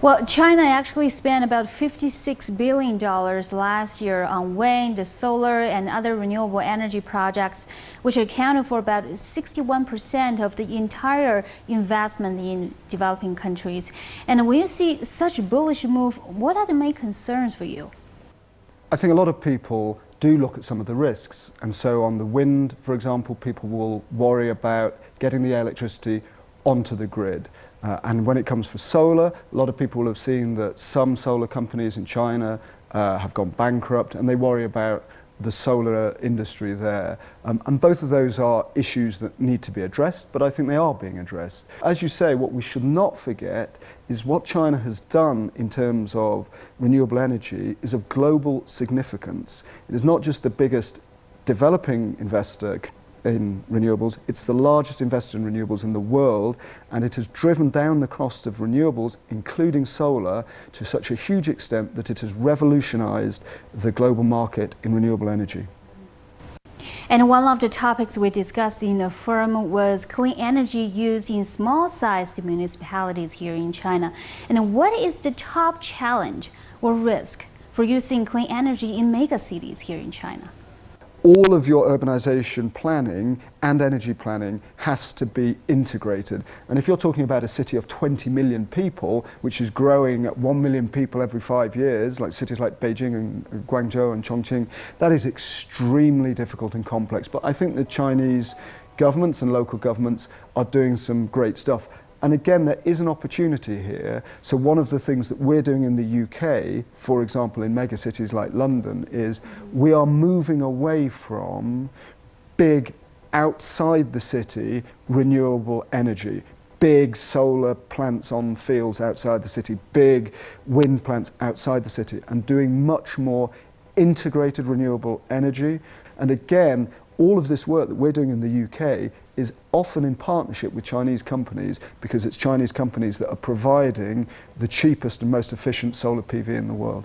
Well, China actually spent about $56 billion last year on wind, solar, and other renewable energy projects, which accounted for about 61% of the entire investment in developing countries. And when you see such a bullish move, what are the main concerns for you? I think a lot of people do look at some of the risks. And so on the wind, for example, people will worry about getting the electricity onto the grid. And when it comes for solar, a lot of people will have seen that some solar companies in China have gone bankrupt, and they worry about the solar industry there. And both of those are issues that need to be addressed, but I think they are being addressed. As you say, what we should not forget is what China has done in terms of renewable energy is of global significance. It is not just the biggest developing investor in renewables, it's the largest investor in renewables in the world, and it has driven down the cost of renewables, including solar, to such a huge extent that it has revolutionized the global market in renewable energy. And one of the topics we discussed in the forum was clean energy used in small-sized municipalities here in China. And what is the top challenge or risk for using clean energy in megacities here in China? All of your urbanization planning and energy planning has to be integrated. And if you're talking about a city of 20 million people, which is growing at 1 million people every 5 years, like cities like Beijing and Guangzhou and Chongqing, that is extremely difficult and complex. But I think the Chinese governments and local governments are doing some great stuff. And again, there is an opportunity here. So one of the things that we're doing in the UK, for example, in megacities like London, is we are moving away from big, outside the city, renewable energy. Big solar plants on fields outside the city, big wind plants outside the city, and doing much more integrated renewable energy. And again, all of this work that we're doing in the UK is often in partnership with Chinese companies, because it's Chinese companies that are providing the cheapest and most efficient solar PV in the world.